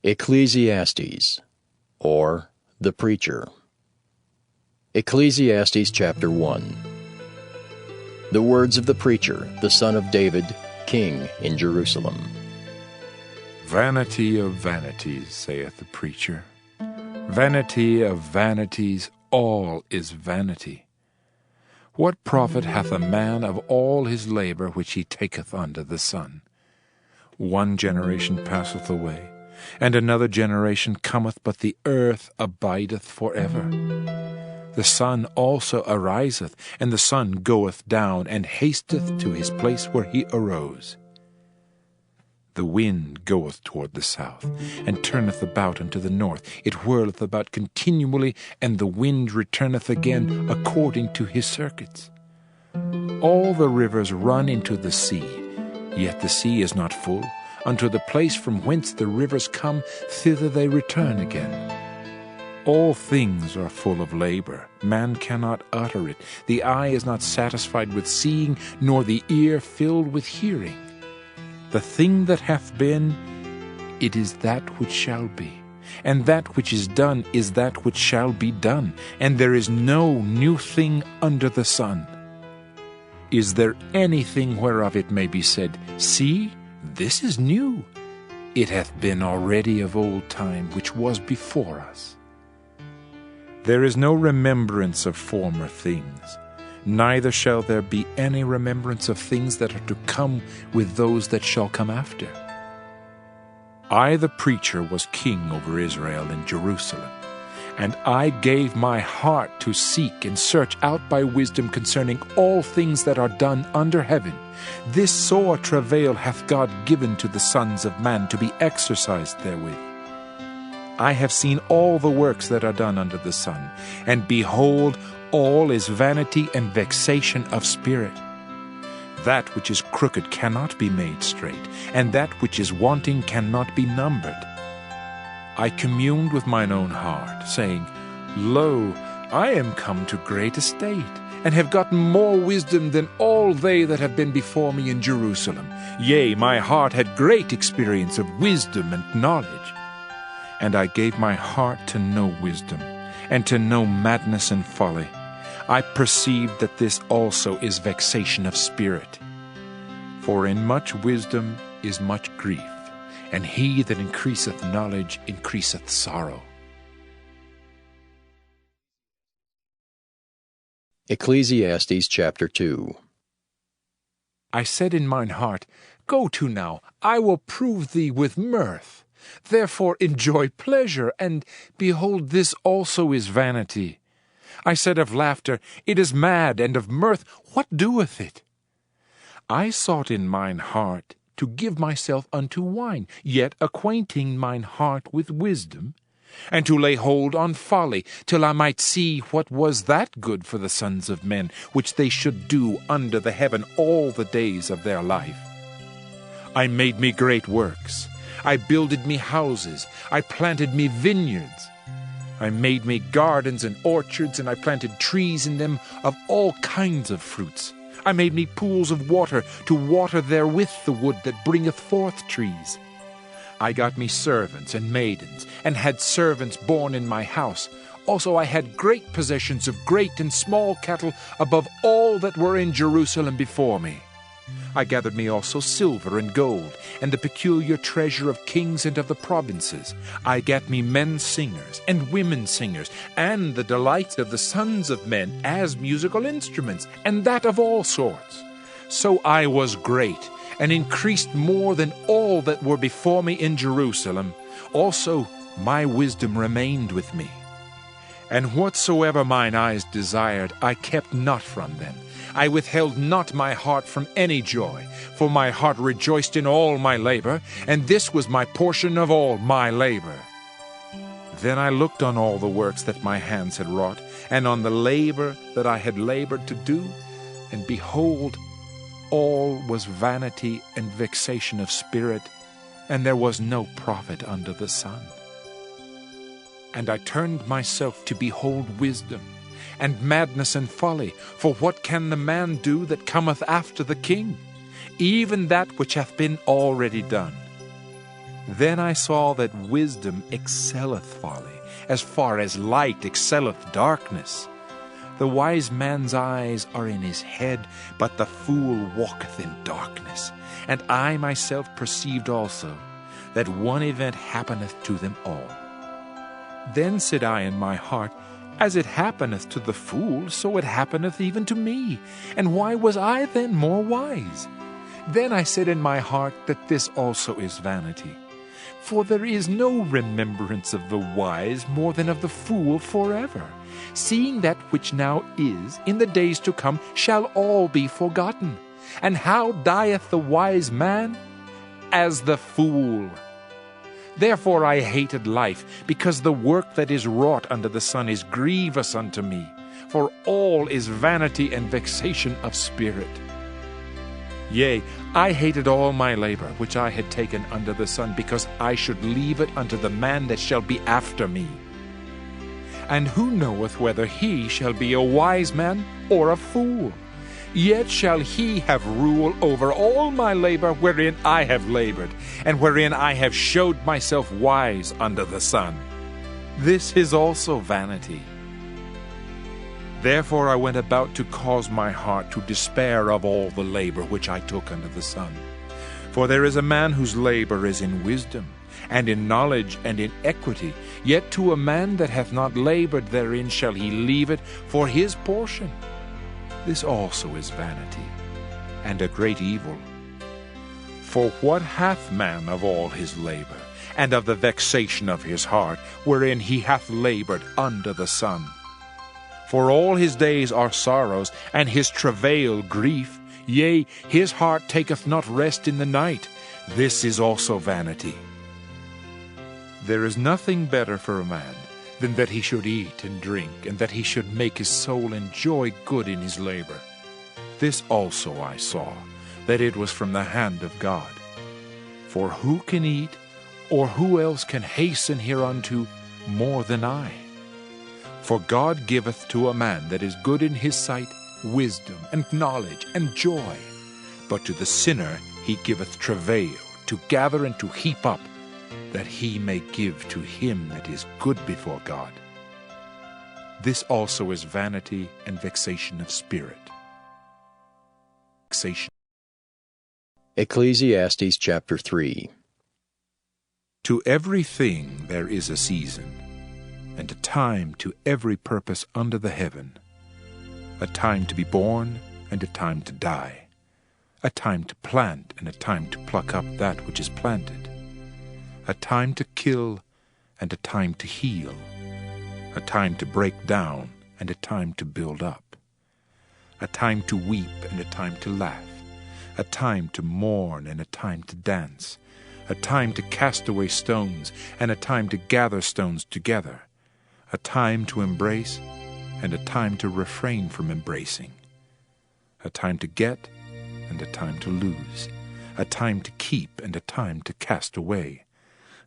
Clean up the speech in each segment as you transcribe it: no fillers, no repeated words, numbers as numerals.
Ecclesiastes, or the Preacher. Ecclesiastes chapter 1. The words of the preacher, the son of David, king in Jerusalem. Vanity of vanities, saith the preacher. Vanity of vanities, all is vanity. What profit hath a man of all his labor which he taketh under the sun? One generation passeth away, and another generation cometh, but the earth abideth forever. The sun also ariseth, and the sun goeth down, and hasteth to his place where he arose. The wind goeth toward the south, and turneth about unto the north. It whirleth about continually, and the wind returneth again according to his circuits. All the rivers run into the sea, yet the sea is not full. Unto the place from whence the rivers come, thither they return again. All things are full of labor. Man cannot utter it. The eye is not satisfied with seeing, nor the ear filled with hearing. The thing that hath been, it is that which shall be. And that which is done is that which shall be done. And there is no new thing under the sun. Is there anything whereof it may be said, See, this is new? It hath been already of old time, which was before us. There is no remembrance of former things, neither shall there be any remembrance of things that are to come with those that shall come after. I, the preacher, was king over Israel in Jerusalem, and I gave my heart to seek and search out by wisdom concerning all things that are done under heaven. This sore travail hath God given to the sons of man to be exercised therewith. I have seen all the works that are done under the sun, and behold, all is vanity and vexation of spirit. That which is crooked cannot be made straight, and that which is wanting cannot be numbered. I communed with mine own heart, saying, Lo, I am come to great estate, and have gotten more wisdom than all they that have been before me in Jerusalem. Yea, my heart had great experience of wisdom and knowledge. And I gave my heart to know wisdom, and to know madness and folly. I perceived that this also is vexation of spirit. For in much wisdom is much grief, and he that increaseth knowledge increaseth sorrow. Ecclesiastes chapter 2. I said in mine heart, Go to now, I will prove thee with mirth. Therefore enjoy pleasure, and behold, this also is vanity. I said of laughter, It is mad, and of mirth, what doeth it? I sought in mine heart to give myself unto wine, yet acquainting mine heart with wisdom, and to lay hold on folly, till I might see what was that good for the sons of men, which they should do under the heaven all the days of their life. I made me great works. I builded me houses. I planted me vineyards. I made me gardens and orchards, and I planted trees in them of all kinds of fruits. I made me pools of water to water therewith the wood that bringeth forth trees. I got me servants and maidens, and had servants born in my house. Also I had great possessions of great and small cattle above all that were in Jerusalem before me. I gathered me also silver and gold, and the peculiar treasure of kings and of the provinces. I gat me men singers and women singers, and the delights of the sons of men as musical instruments, and that of all sorts. So I was great, and increased more than all that were before me in Jerusalem. Also my wisdom remained with me. And whatsoever mine eyes desired, I kept not from them. I withheld not my heart from any joy, for my heart rejoiced in all my labor, and this was my portion of all my labor. Then I looked on all the works that my hands had wrought, and on the labor that I had labored to do, and behold, all was vanity and vexation of spirit, and there was no profit under the sun. And I turned myself to behold wisdom, and madness and folly. For what can the man do that cometh after the king? Even that which hath been already done. Then I saw that wisdom excelleth folly, as far as light excelleth darkness. The wise man's eyes are in his head, but the fool walketh in darkness. And I myself perceived also that one event happeneth to them all. Then said I in my heart, As it happeneth to the fool, so it happeneth even to me. And why was I then more wise? Then I said in my heart that this also is vanity. For there is no remembrance of the wise more than of the fool forever. Seeing that which now is, in the days to come, shall all be forgotten. And how dieth the wise man? As the fool. Therefore I hated life, because the work that is wrought under the sun is grievous unto me. For all is vanity and vexation of spirit. Yea, I hated all my labor which I had taken under the sun, because I should leave it unto the man that shall be after me. And who knoweth whether he shall be a wise man or a fool? Yet shall he have rule over all my labor wherein I have labored, and wherein I have showed myself wise under the sun. This is also vanity. Therefore I went about to cause my heart to despair of all the labor which I took under the sun. For there is a man whose labor is in wisdom, and in knowledge, and in equity. Yet to a man that hath not labored therein shall he leave it for his portion. This also is vanity, and a great evil. For what hath man of all his labor, and of the vexation of his heart, wherein he hath labored under the sun? For all his days are sorrows, and his travail grief. Yea, his heart taketh not rest in the night. This is also vanity. There is nothing better for a man than that he should eat and drink, and that he should make his soul enjoy good in his labor. This also I saw, that it was from the hand of God. For who can eat, or who else can hasten hereunto more than I? For God giveth to a man that is good in his sight wisdom, and knowledge, and joy. But to the sinner he giveth travail, to gather and to heap up, that he may give to him that is good before God. This also is vanity and vexation of spirit. Ecclesiastes chapter 3. To every thing there is a season, and a time to every purpose under the heaven, a time to be born, and a time to die, a time to plant, and a time to pluck up that which is planted, a time to kill, and a time to heal, a time to break down, and a time to build up, a time to weep, and a time to laugh, a time to mourn, and a time to dance, a time to cast away stones, and a time to gather stones together, a time to embrace, and a time to refrain from embracing, a time to get, and a time to lose, a time to keep, and a time to cast away,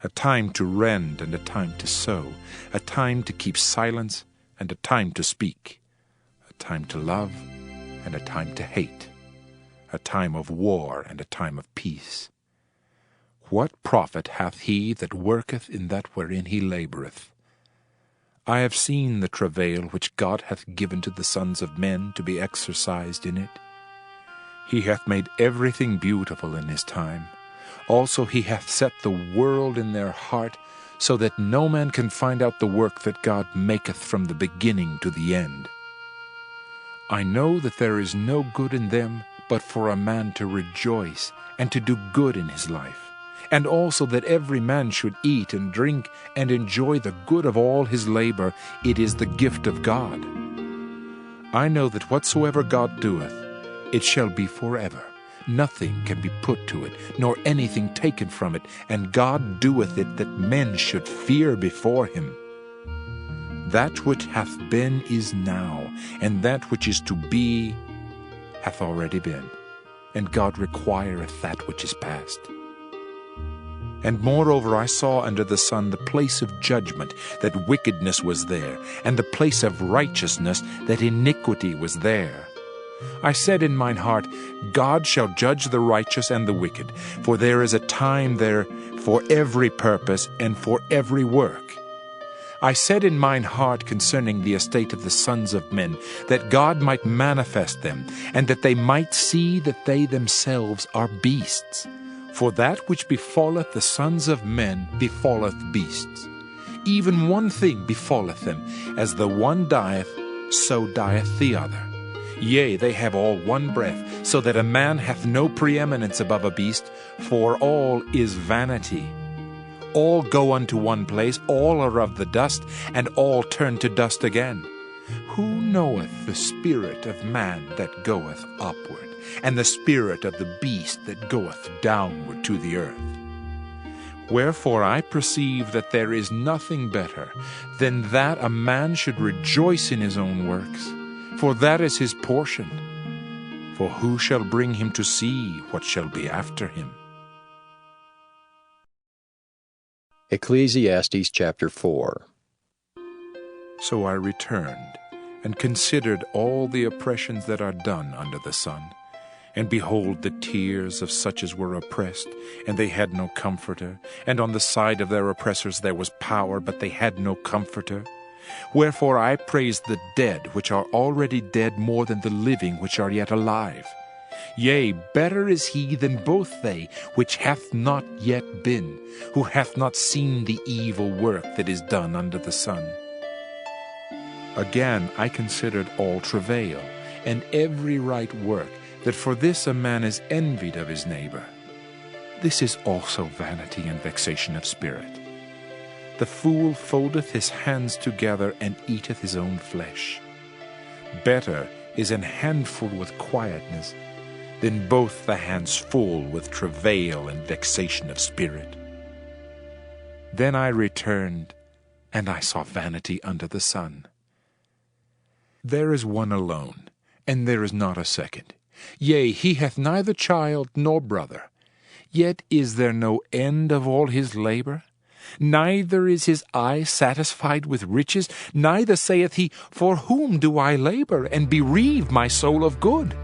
a time to rend, and a time to sow, a time to keep silence, and a time to speak, a time to love, and a time to hate, a time of war, and a time of peace. What profit hath he that worketh in that wherein he laboureth? I have seen the travail which God hath given to the sons of men to be exercised in it. He hath made everything beautiful in his time. Also he hath set the world in their heart, so that no man can find out the work that God maketh from the beginning to the end. I know that there is no good in them but for a man to rejoice and to do good in his life, and also that every man should eat and drink and enjoy the good of all his labor. It is the gift of God. I know that whatsoever God doeth, it shall be forever. Nothing can be put to it, nor anything taken from it, and God doeth it that men should fear before him. That which hath been is now, and that which is to be hath already been, and God requireth that which is past. And moreover I saw under the sun the place of judgment, that wickedness was there, and the place of righteousness, that iniquity was there. I said in mine heart, God shall judge the righteous and the wicked, for there is a time there for every purpose and for every work. I said in mine heart concerning the estate of the sons of men, that God might manifest them, and that they might see that they themselves are beasts. For that which befalleth the sons of men befalleth beasts. Even one thing befalleth them, as the one dieth, so dieth the other. Yea, they have all one breath, so that a man hath no preeminence above a beast, for all is vanity. All go unto one place, all are of the dust, and all turn to dust again. Who knoweth the spirit of man that goeth upward, and the spirit of the beast that goeth downward to the earth? Wherefore I perceive that there is nothing better than that a man should rejoice in his own works, for that is his portion. For who shall bring him to see what shall be after him? Ecclesiastes chapter 4. So I returned, and considered all the oppressions that are done under the sun. And behold, the tears of such as were oppressed, and they had no comforter. And on the side of their oppressors there was power, but they had no comforter. Wherefore I praise the dead which are already dead more than the living which are yet alive. Yea, better is he than both they which hath not yet been, who hath not seen the evil work that is done under the sun. Again I considered all travail, and every right work, that for this a man is envied of his neighbor. This is also vanity and vexation of spirit. The fool foldeth his hands together, and eateth his own flesh. Better is an handful with quietness, than both the hands full with travail and vexation of spirit. Then I returned, and I saw vanity under the sun. There is one alone, and there is not a second. Yea, he hath neither child nor brother. Yet is there no end of all his labor? Neither is his eye satisfied with riches, neither saith he, For whom do I labor, and bereave my soul of good?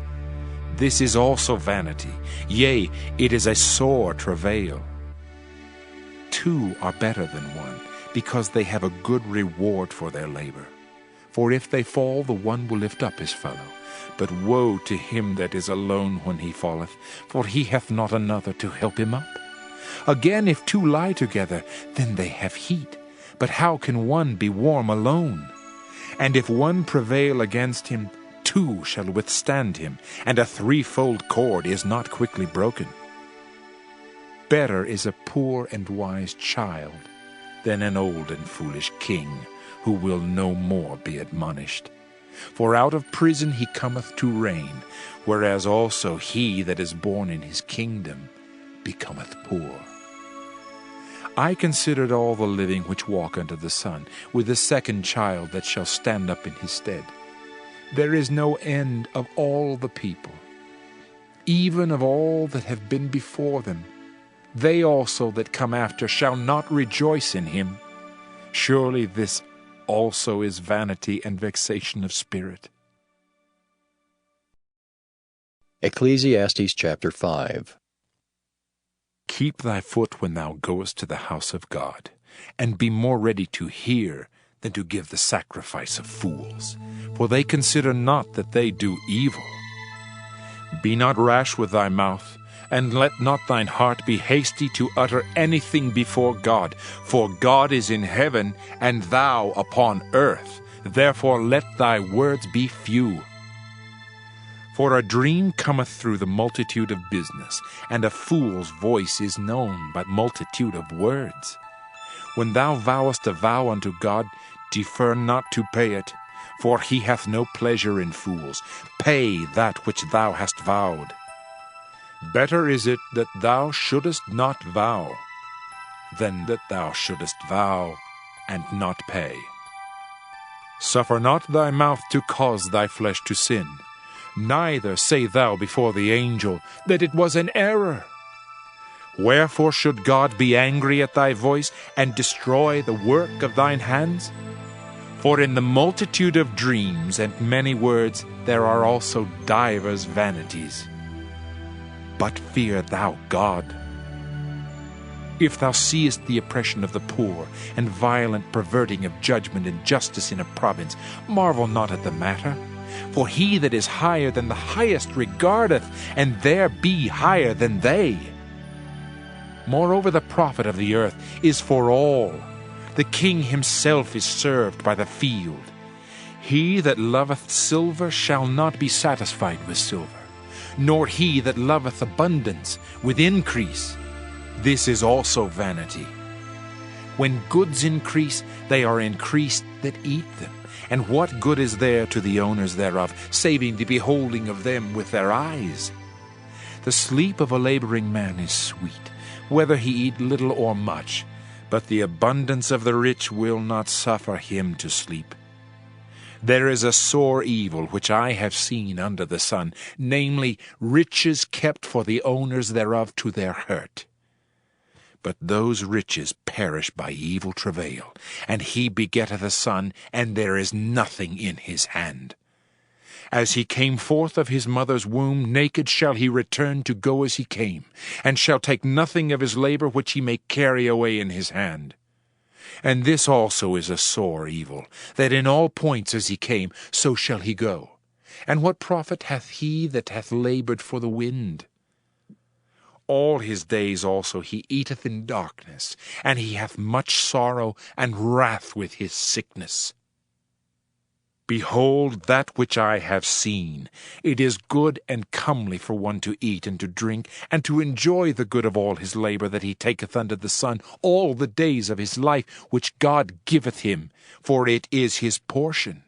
This is also vanity, yea, it is a sore travail. Two are better than one, because they have a good reward for their labor. For if they fall, the one will lift up his fellow. But woe to him that is alone when he falleth, for he hath not another to help him up. Again, if two lie together, then they have heat. But how can one be warm alone? And if one prevail against him, two shall withstand him, and a threefold cord is not quickly broken. Better is a poor and wise child than an old and foolish king, who will no more be admonished. For out of prison he cometh to reign, whereas also he that is born in his kingdom becometh poor. I considered all the living which walk under the sun, with the second child that shall stand up in his stead. There is no end of all the people, even of all that have been before them. They also that come after shall not rejoice in him. Surely this also is vanity and vexation of spirit. Ecclesiastes chapter 5. Keep thy foot when thou goest to the house of God, and be more ready to hear than to give the sacrifice of fools, for they consider not that they do evil. Be not rash with thy mouth, and let not thine heart be hasty to utter anything before God, for God is in heaven, and thou upon earth. Therefore let thy words be few. For a dream cometh through the multitude of business, and a fool's voice is known by multitude of words. When thou vowest a vow unto God, defer not to pay it, for he hath no pleasure in fools. Pay that which thou hast vowed. Better is it that thou shouldest not vow, than that thou shouldest vow and not pay. Suffer not thy mouth to cause thy flesh to sin, neither say thou before the angel that it was an error. Wherefore should God be angry at thy voice, and destroy the work of thine hands? For in the multitude of dreams and many words there are also divers vanities. But fear thou God. If thou seest the oppression of the poor, and violent perverting of judgment and justice in a province, marvel not at the matter. For he that is higher than the highest regardeth, and there be higher than they. Moreover, the profit of the earth is for all. The king himself is served by the field. He that loveth silver shall not be satisfied with silver, nor he that loveth abundance with increase. This is also vanity. When goods increase, they are increased that eat them. And what good is there to the owners thereof, saving the beholding of them with their eyes? The sleep of a laboring man is sweet, whether he eat little or much, but the abundance of the rich will not suffer him to sleep. There is a sore evil which I have seen under the sun, namely, riches kept for the owners thereof to their hurt. But those riches perish by evil travail, and he begetteth a son, and there is nothing in his hand. As he came forth of his mother's womb, naked shall he return to go as he came, and shall take nothing of his labor which he may carry away in his hand. And this also is a sore evil, that in all points as he came, so shall he go. And what profit hath he that hath labored for the wind? All his days also he eateth in darkness, and he hath much sorrow and wrath with his sickness. Behold, that which I have seen, it is good and comely for one to eat and to drink, and to enjoy the good of all his labor that he taketh under the sun all the days of his life which God giveth him, for it is his portion.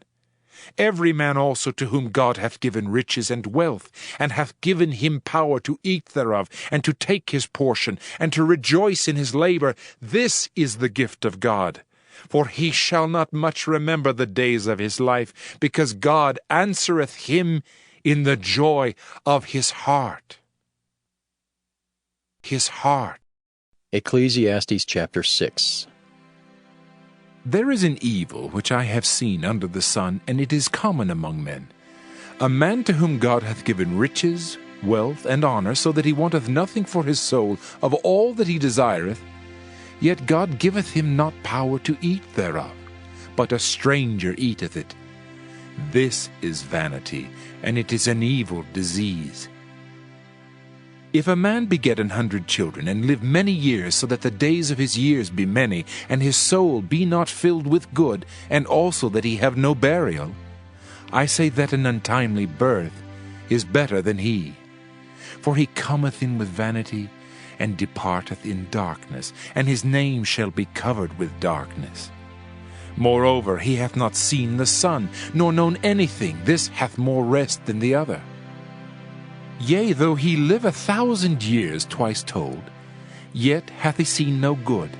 Every man also to whom God hath given riches and wealth, and hath given him power to eat thereof, and to take his portion, and to rejoice in his labor, this is the gift of God. For he shall not much remember the days of his life, because God answereth him in the joy of his heart. His heart. Ecclesiastes chapter 6. There is an evil which I have seen under the sun, and it is common among men. A man to whom God hath given riches, wealth, and honor, so that he wanteth nothing for his soul of all that he desireth, yet God giveth him not power to eat thereof, but a stranger eateth it. This is vanity, and it is an evil disease. If a man beget 100 children, and live many years, so that the days of his years be many, and his soul be not filled with good, and also that he have no burial, I say that an untimely birth is better than he. For he cometh in with vanity, and departeth in darkness, and his name shall be covered with darkness. Moreover, he hath not seen the sun, nor known anything. This hath more rest than the other. Yea, though he live 1,000 years, twice told, yet hath he seen no good.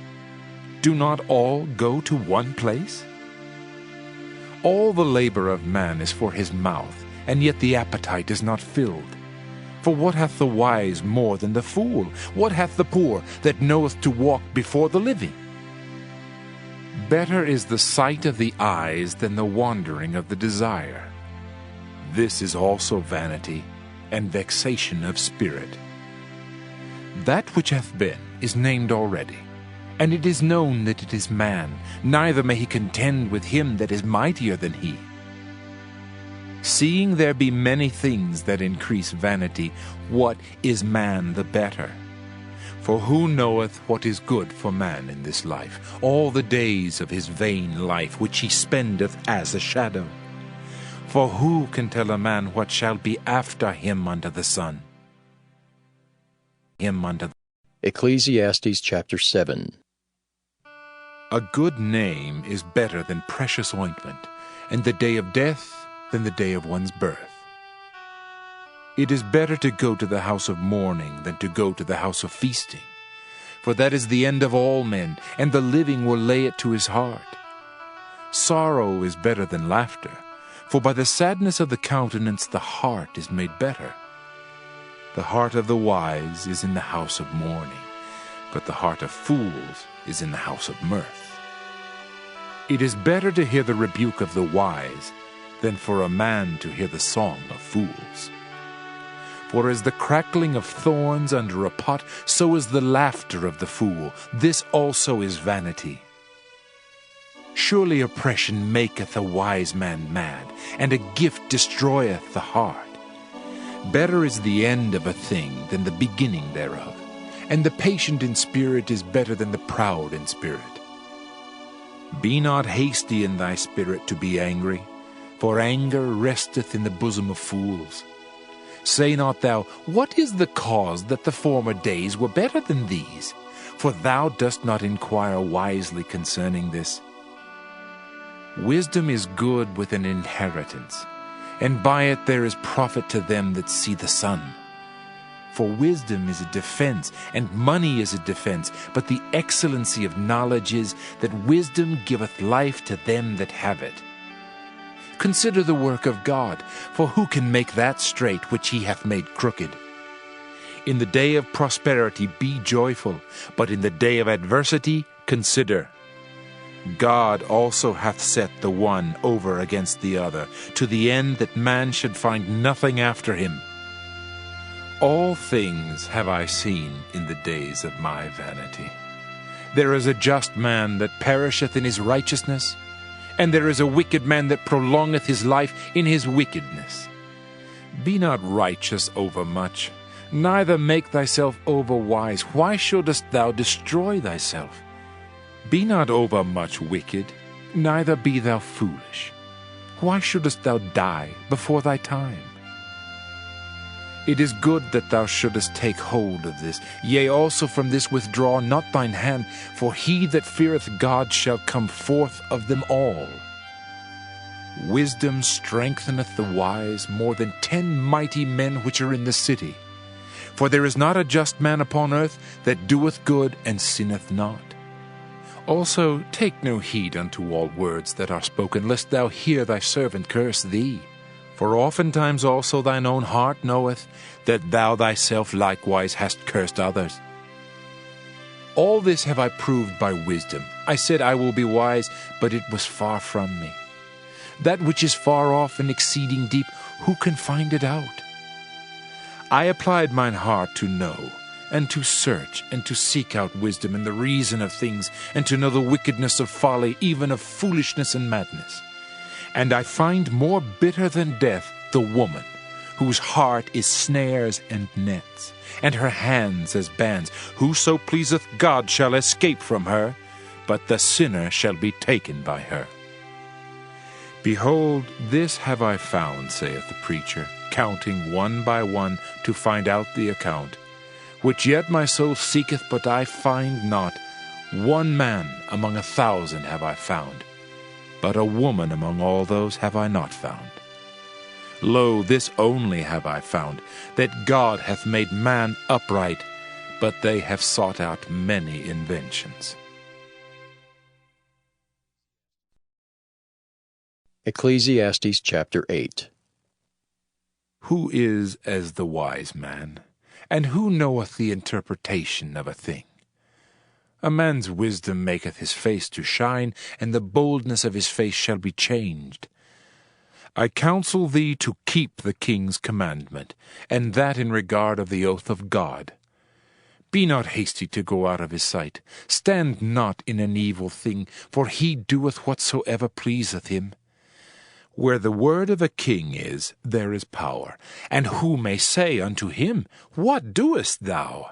Do not all go to one place? All the labor of man is for his mouth, and yet the appetite is not filled. For what hath the wise more than the fool? What hath the poor that knoweth to walk before the living? Better is the sight of the eyes than the wandering of the desire. This is also vanity, and vexation of spirit. That which hath been is named already, and it is known that it is man, neither may he contend with him that is mightier than he. Seeing there be many things that increase vanity, what is man the better? For who knoweth what is good for man in this life, all the days of his vain life which he spendeth as a shadow? For who can tell a man what shall be after him under the sun? Ecclesiastes chapter 7. A good name is better than precious ointment, and the day of death than the day of one's birth. It is better to go to the house of mourning than to go to the house of feasting, for that is the end of all men, and the living will lay it to his heart. Sorrow is better than laughter, for by the sadness of the countenance the heart is made better. The heart of the wise is in the house of mourning, but the heart of fools is in the house of mirth. It is better to hear the rebuke of the wise than for a man to hear the song of fools. For as the crackling of thorns under a pot, so is the laughter of the fool. This also is vanity. Surely oppression maketh a wise man mad, and a gift destroyeth the heart. Better is the end of a thing than the beginning thereof, and the patient in spirit is better than the proud in spirit. Be not hasty in thy spirit to be angry, for anger resteth in the bosom of fools. Say not thou, What is the cause that the former days were better than these? For thou dost not inquire wisely concerning this. Wisdom is good with an inheritance, and by it there is profit to them that see the sun. For wisdom is a defense, and money is a defense, but the excellency of knowledge is that wisdom giveth life to them that have it. Consider the work of God, for who can make that straight which he hath made crooked? In the day of prosperity be joyful, but in the day of adversity consider. God also hath set the one over against the other, to the end that man should find nothing after him. All things have I seen in the days of my vanity. There is a just man that perisheth in his righteousness, and there is a wicked man that prolongeth his life in his wickedness. Be not righteous overmuch, neither make thyself overwise. Why shouldest thou destroy thyself? Be not overmuch wicked, neither be thou foolish. Why shouldest thou die before thy time? It is good that thou shouldest take hold of this. Yea, also from this withdraw not thine hand, for he that feareth God shall come forth of them all. Wisdom strengtheneth the wise more than 10 mighty men which are in the city. For there is not a just man upon earth that doeth good and sinneth not. Also take no heed unto all words that are spoken, lest thou hear thy servant curse thee. For oftentimes also thine own heart knoweth that thou thyself likewise hast cursed others. All this have I proved by wisdom. I said I will be wise, but it was far from me. That which is far off and exceeding deep, who can find it out? I applied mine heart to know, and to search, and to seek out wisdom and the reason of things, and to know the wickedness of folly, even of foolishness and madness. And I find more bitter than death the woman, whose heart is snares and nets, and her hands as bands. Whoso pleaseth God shall escape from her, but the sinner shall be taken by her. Behold, this have I found, saith the preacher, counting one by one to find out the account, which yet my soul seeketh, but I find not. One man among 1,000 have I found, but a woman among all those have I not found. Lo, this only have I found, that God hath made man upright, but they have sought out many inventions. Ecclesiastes chapter 8. Who is as the wise man, and who knoweth the interpretation of a thing? A man's wisdom maketh his face to shine, and the boldness of his face shall be changed. I counsel thee to keep the king's commandment, and that in regard of the oath of God. Be not hasty to go out of his sight. Stand not in an evil thing, for he doeth whatsoever pleaseth him. Where the word of a king is, there is power. And who may say unto him, What doest thou?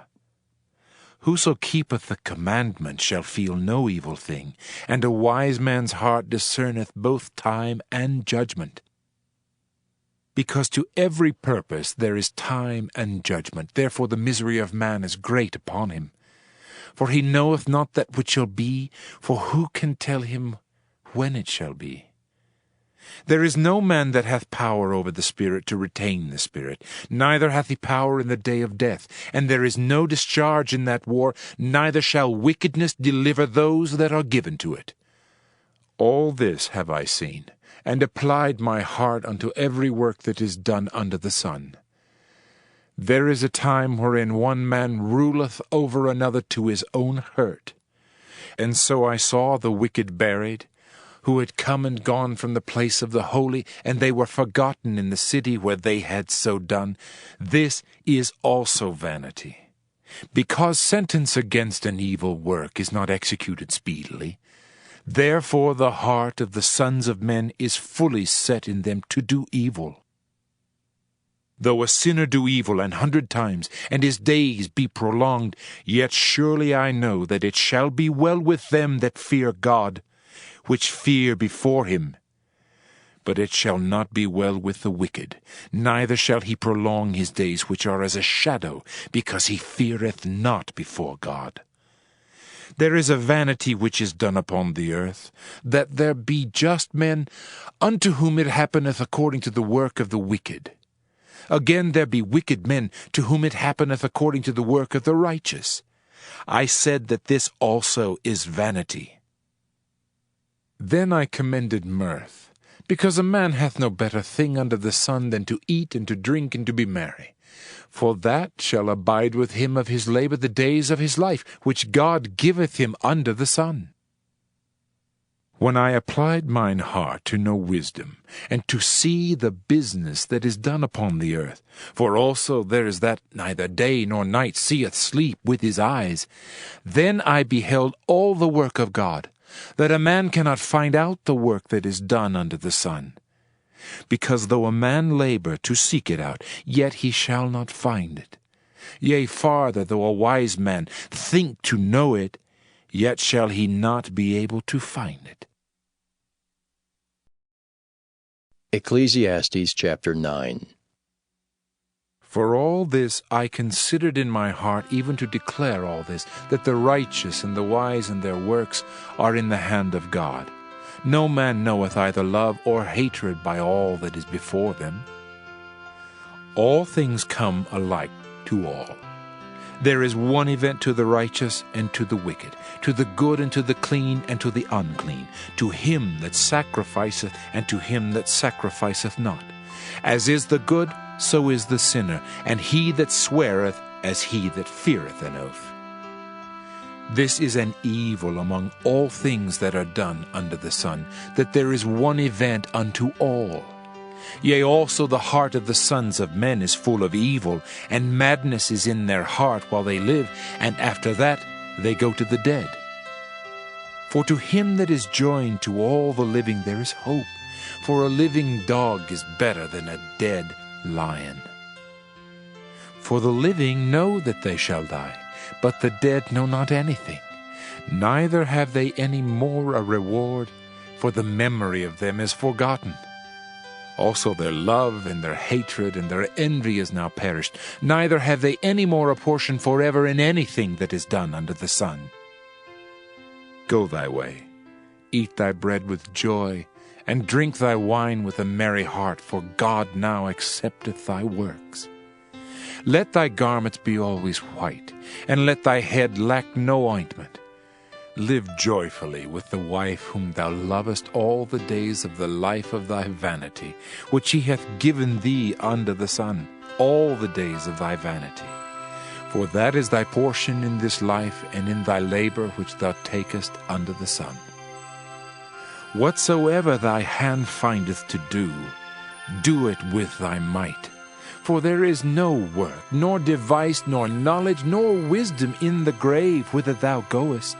Whoso keepeth the commandment shall feel no evil thing, and a wise man's heart discerneth both time and judgment. Because to every purpose there is time and judgment, therefore the misery of man is great upon him. For he knoweth not that which shall be, for who can tell him when it shall be? There is no man that hath power over the Spirit to retain the Spirit, neither hath he power in the day of death, and there is no discharge in that war, neither shall wickedness deliver those that are given to it. All this have I seen, and applied my heart unto every work that is done under the sun. There is a time wherein one man ruleth over another to his own hurt. And so I saw the wicked buried, who had come and gone from the place of the holy, and they were forgotten in the city where they had so done. This is also vanity. Because sentence against an evil work is not executed speedily, therefore the heart of the sons of men is fully set in them to do evil. Though a sinner do evil 100 times, and his days be prolonged, yet surely I know that it shall be well with them that fear God, which fear before him. But it shall not be well with the wicked, neither shall he prolong his days, which are as a shadow, because he feareth not before God. There is a vanity which is done upon the earth, that there be just men, unto whom it happeneth according to the work of the wicked. Again there be wicked men, to whom it happeneth according to the work of the righteous. I said that this also is vanity. Then I commended mirth, because a man hath no better thing under the sun than to eat and to drink and to be merry. For that shall abide with him of his labour the days of his life, which God giveth him under the sun. When I applied mine heart to know wisdom, and to see the business that is done upon the earth, for also there is that neither day nor night seeth sleep with his eyes, then I beheld all the work of God, that a man cannot find out the work that is done under the sun. Because though a man labour to seek it out, yet he shall not find it. Yea, farther, though a wise man think to know it, yet shall he not be able to find it. Ecclesiastes chapter 9. For all this I considered in my heart, even to declare all this, that the righteous and the wise and their works are in the hand of God. No man knoweth either love or hatred by all that is before them. All things come alike to all. There is one event to the righteous and to the wicked, to the good and to the clean and to the unclean, to him that sacrificeth and to him that sacrificeth not. As is the good, so is the sinner, and he that sweareth as he that feareth an oath. This is an evil among all things that are done under the sun, that there is one event unto all. Yea, also the heart of the sons of men is full of evil, and madness is in their heart while they live, and after that they go to the dead. For to him that is joined to all the living there is hope, for a living dog is better than a dead lion. For the living know that they shall die, but the dead know not anything, neither have they any more a reward, for the memory of them is forgotten. Also their love and their hatred and their envy is now perished, neither have they any more a portion forever in anything that is done under the sun. Go thy way, eat thy bread with joy, and drink thy wine with a merry heart, for God now accepteth thy works. Let thy garments be always white, and let thy head lack no ointment. Live joyfully with the wife whom thou lovest all the days of the life of thy vanity, which he hath given thee under the sun, all the days of thy vanity. For that is thy portion in this life, and in thy labor which thou takest under the sun. Whatsoever thy hand findeth to do, do it with thy might. For there is no work, nor device, nor knowledge, nor wisdom in the grave whither thou goest.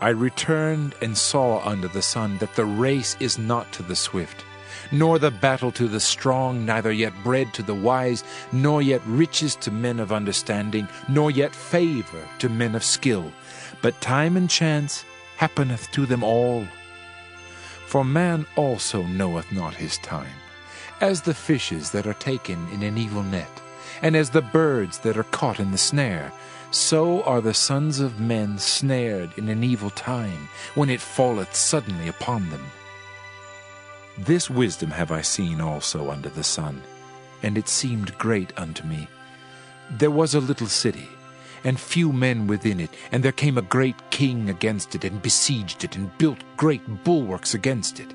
I returned and saw under the sun that the race is not to the swift, nor the battle to the strong, neither yet bread to the wise, nor yet riches to men of understanding, nor yet favor to men of skill, but time and chance happeneth to them all. For man also knoweth not his time, as the fishes that are taken in an evil net, and as the birds that are caught in the snare, so are the sons of men snared in an evil time, when it falleth suddenly upon them. This wisdom have I seen also under the sun, and it seemed great unto me. There was a little city, and few men within it, and there came a great king against it, and besieged it, and built great bulwarks against it.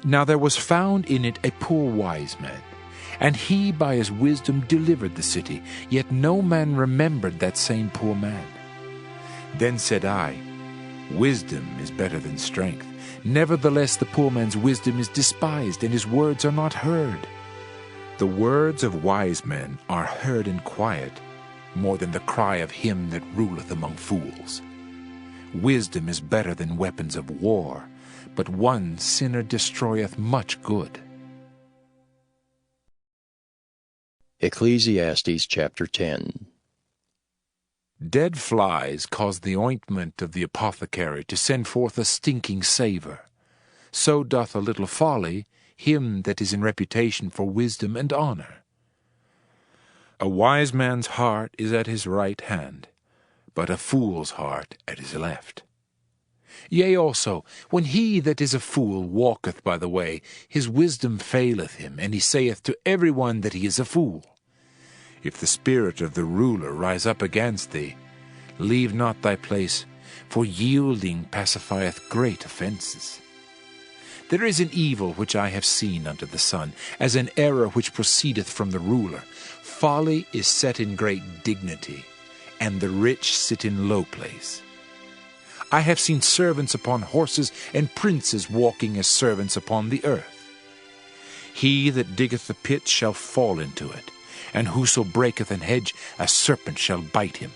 Now there was found in it a poor wise man, and he by his wisdom delivered the city, yet no man remembered that same poor man. Then said I, Wisdom is better than strength. Nevertheless, the poor man's wisdom is despised, and his words are not heard. The words of wise men are heard in quiet, more than the cry of him that ruleth among fools. Wisdom is better than weapons of war, but one sinner destroyeth much good. Ecclesiastes chapter 10. Dead flies cause the ointment of the apothecary to send forth a stinking savour. So doth a little folly him that is in reputation for wisdom and honour. A wise man's heart is at his right hand, but a fool's heart at his left. Yea also, when he that is a fool walketh by the way, his wisdom faileth him, and he saith to every one that he is a fool. If the spirit of the ruler rise up against thee, leave not thy place, for yielding pacifieth great offences. There is an evil which I have seen under the sun, as an error which proceedeth from the ruler. Folly is set in great dignity, and the rich sit in low place. I have seen servants upon horses, and princes walking as servants upon the earth. He that diggeth the pit shall fall into it, and whoso breaketh an hedge, a serpent shall bite him.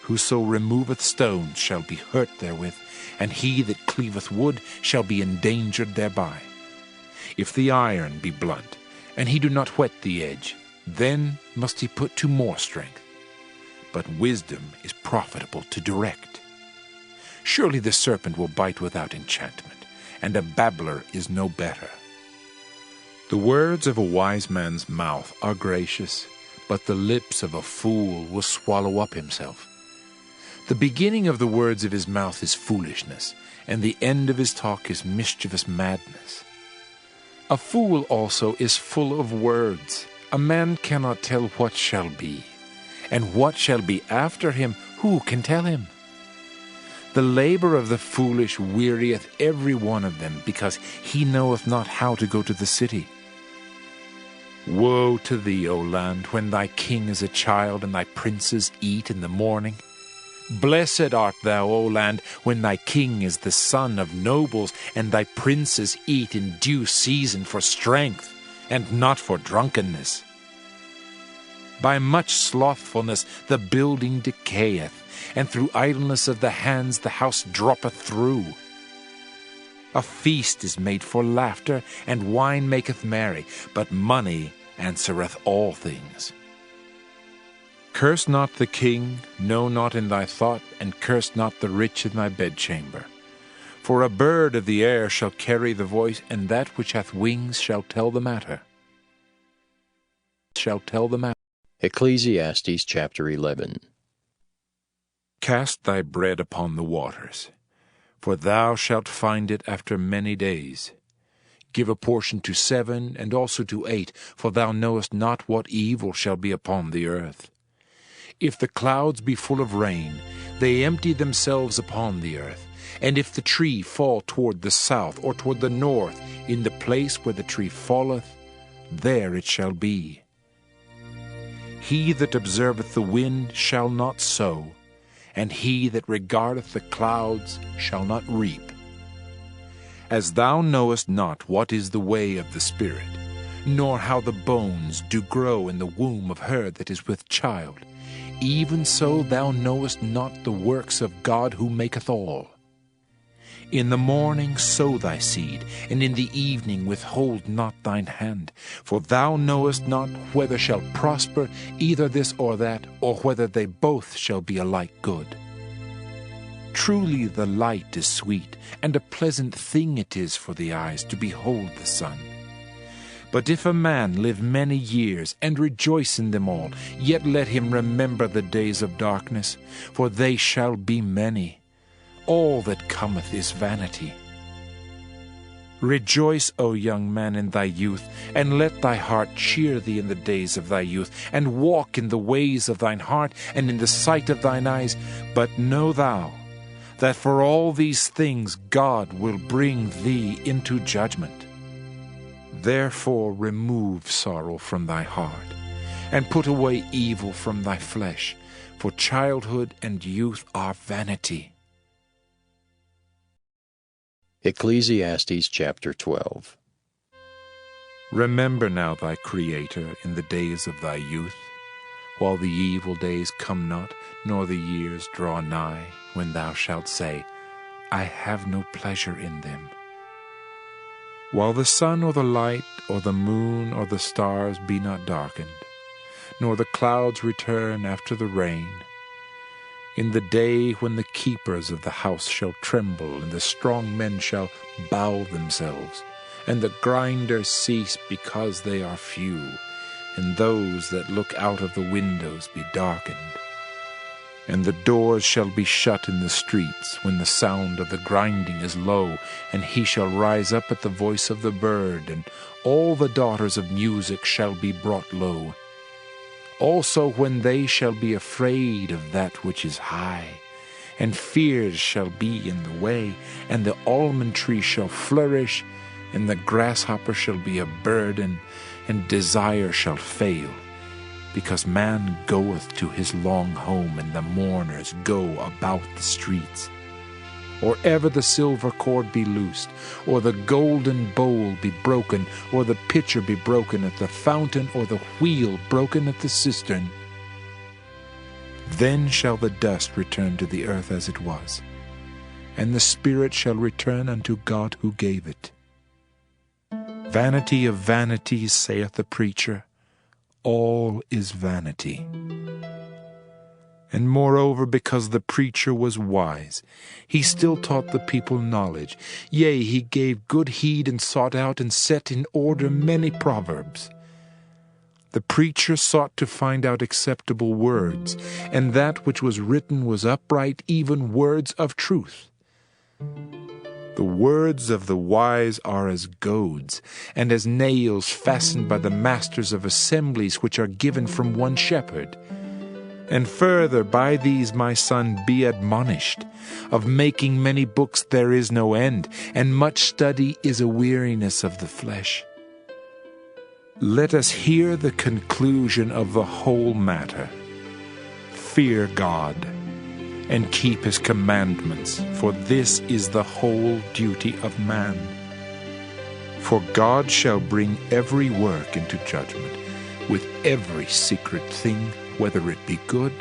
Whoso removeth stones shall be hurt therewith, and he that cleaveth wood shall be endangered thereby. If the iron be blunt, and he do not whet the edge, then must he put to more strength. But wisdom is profitable to direct. Surely the serpent will bite without enchantment, and a babbler is no better. The words of a wise man's mouth are gracious, but the lips of a fool will swallow up himself. The beginning of the words of his mouth is foolishness, and the end of his talk is mischievous madness. A fool also is full of words. A man cannot tell what shall be, and what shall be after him, who can tell him? The labor of the foolish wearieth every one of them, because he knoweth not how to go to the city. Woe to thee, O land, when thy king is a child, and thy princes eat in the morning. Blessed art thou, O land, when thy king is the son of nobles, and thy princes eat in due season for strength, and not for drunkenness. By much slothfulness the building decayeth, and through idleness of the hands the house droppeth through. A feast is made for laughter, and wine maketh merry, but money answereth all things. Curse not the king, no, not in thy thought, and curse not the rich in thy bedchamber. For a bird of the air shall carry the voice, and that which hath wings shall tell the matter. Ecclesiastes chapter 11. Cast thy bread upon the waters, for thou shalt find it after many days. Give a portion to 7, and also to 8, for thou knowest not what evil shall be upon the earth. If the clouds be full of rain, they empty themselves upon the earth. And if the tree fall toward the south or toward the north, in the place where the tree falleth, there it shall be. He that observeth the wind shall not sow, and he that regardeth the clouds shall not reap. As thou knowest not what is the way of the Spirit, nor how the bones do grow in the womb of her that is with child, even so thou knowest not the works of God who maketh all. In the morning sow thy seed, and in the evening withhold not thine hand. For thou knowest not whether shall prosper either this or that, or whether they both shall be alike good. Truly the light is sweet, and a pleasant thing it is for the eyes to behold the sun. But if a man live many years, and rejoice in them all, yet let him remember the days of darkness, for they shall be many. All that cometh is vanity. Rejoice, O young man, in thy youth, and let thy heart cheer thee in the days of thy youth, and walk in the ways of thine heart, and in the sight of thine eyes. But know thou, that for all these things God will bring thee into judgment. Therefore remove sorrow from thy heart, and put away evil from thy flesh, for childhood and youth are vanity. Ecclesiastes chapter 12. Remember now thy Creator in the days of thy youth, while the evil days come not, nor the years draw nigh, when thou shalt say, I have no pleasure in them. While the sun or the light, or the moon or the stars be not darkened, nor the clouds return after the rain, in the day when the keepers of the house shall tremble, and the strong men shall bow themselves, and the grinders cease because they are few, and those that look out of the windows be darkened. And the doors shall be shut in the streets, when the sound of the grinding is low, and he shall rise up at the voice of the bird, and all the daughters of music shall be brought low. Also when they shall be afraid of that which is high, and fears shall be in the way, and the almond tree shall flourish, and the grasshopper shall be a burden, and desire shall fail, because man goeth to his long home, and the mourners go about the streets. Or ever the silver cord be loosed, or the golden bowl be broken, or the pitcher be broken at the fountain, or the wheel broken at the cistern. Then shall the dust return to the earth as it was, and the spirit shall return unto God who gave it. Vanity of vanities, saith the preacher, all is vanity. And moreover, because the preacher was wise, he still taught the people knowledge. Yea, he gave good heed, and sought out and set in order many proverbs. The preacher sought to find out acceptable words, and that which was written was upright, even words of truth. The words of the wise are as goads, and as nails fastened by the masters of assemblies, which are given from one shepherd. And further, by these, my son, be admonished. Of making many books there is no end, and much study is a weariness of the flesh. Let us hear the conclusion of the whole matter. Fear God, and keep his commandments, for this is the whole duty of man. For God shall bring every work into judgment, with every secret thing, whether it be good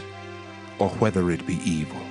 or whether it be evil.